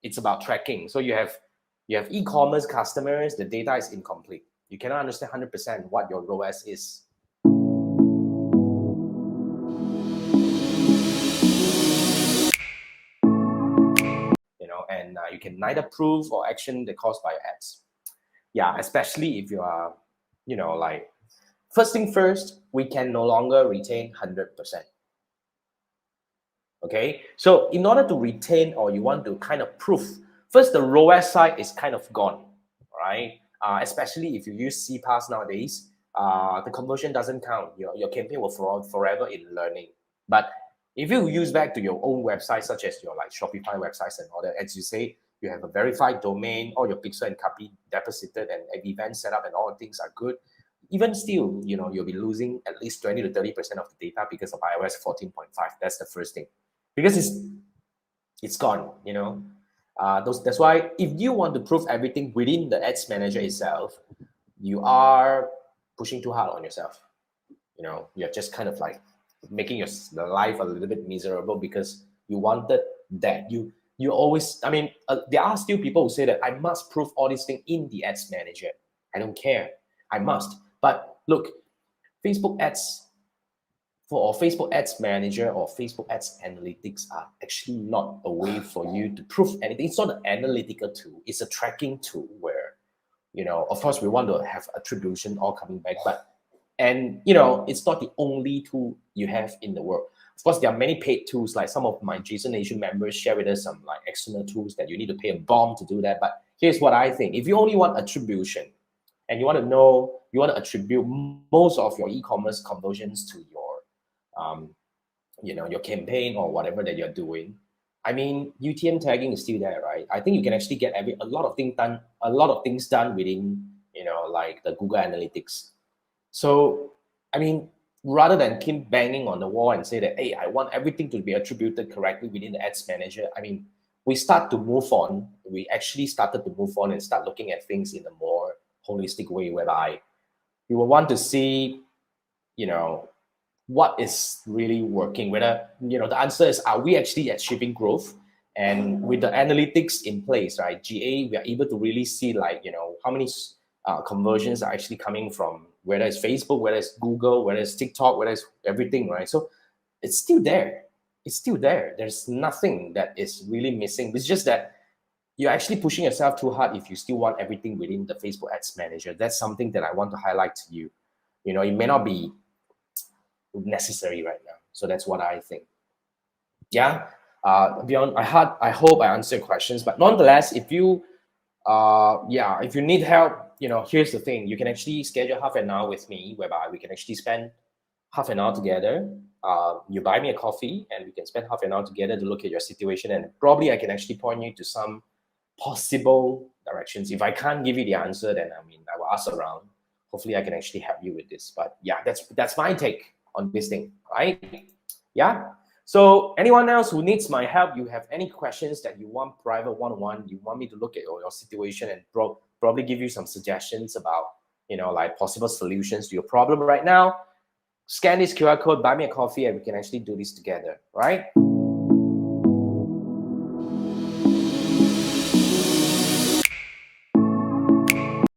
it's about tracking. So you have e-commerce customers, the data is incomplete. You cannot understand 100% what your ROAS is. And you can neither prove or action the cost by your ads. Yeah, especially if you are, like, first thing first, we can no longer retain 100%. Okay, so in order to retain, or you want to kind of prove, first the ROAS side is kind of gone, right? Especially if you use CPAS nowadays, the conversion doesn't count. Your campaign will forever in learning. But if you use back to your own website, such as your like Shopify websites and all that, as you say, you have a verified domain, all your pixel and copy deposited, and event setup and all things are good. Even still, you'll be losing at least 20 to 30% of the data because of iOS 14.5. That's the first thing. Because it's gone, that's why if you want to prove everything within the ads manager itself, you are pushing too hard on yourself. You're just kind of like making your life a little bit miserable because you wanted that. You always, there are still people who say that I must prove all these things in the ads manager. I don't care, I must. But look, Facebook ads or Facebook Ads Manager or Facebook Ads Analytics are actually not a way for you to prove anything. It's not an analytical tool. It's a tracking tool where, of course, we want to have attribution all coming back, it's not the only tool you have in the world. Of course, there are many paid tools, like some of my JSON Nation members share with us some like external tools that you need to pay a bomb to do that. But here's what I think. If you only want attribution and you want to attribute most of your e-commerce conversions to your campaign or whatever that you're doing, UTM tagging is still there, right? I think you can actually get a lot of things done within, like the Google Analytics. So, rather than keep banging on the wall and say that, hey, I want everything to be attributed correctly within the ads manager, we start to move on. We actually started to move on and start looking at things in a more holistic way, whereby you will want to see, what is really working, whether, the answer is, are we actually achieving growth? And with the analytics in place, right, GA, we are able to really see, like, how many conversions are actually coming from, whether it's Facebook, whether it's Google, whether it's TikTok, whether it's everything, right? So it's still there. There's nothing that is really missing. It's just that you're actually pushing yourself too hard if you still want everything within the Facebook Ads Manager. That's something that I want to highlight to you. It may not be necessary right now. So that's what I think. Yeah. Beyond, I hope I answered questions, but nonetheless, if you need help, here's the thing. You can actually schedule half an hour with me, whereby we can actually spend half an hour together. You buy me a coffee and we can spend half an hour together to look at your situation, and probably I can actually point you to some possible directions. If I can't give you the answer, then I will ask around. Hopefully I can actually help you with this. But yeah, that's my take on this thing, right? Yeah. So anyone else who needs my help, you have any questions that you want private one-on-one, you want me to look at your situation and probably give you some suggestions about, like possible solutions to your problem right now, scan this QR code, buy me a coffee, and we can actually do this together, right?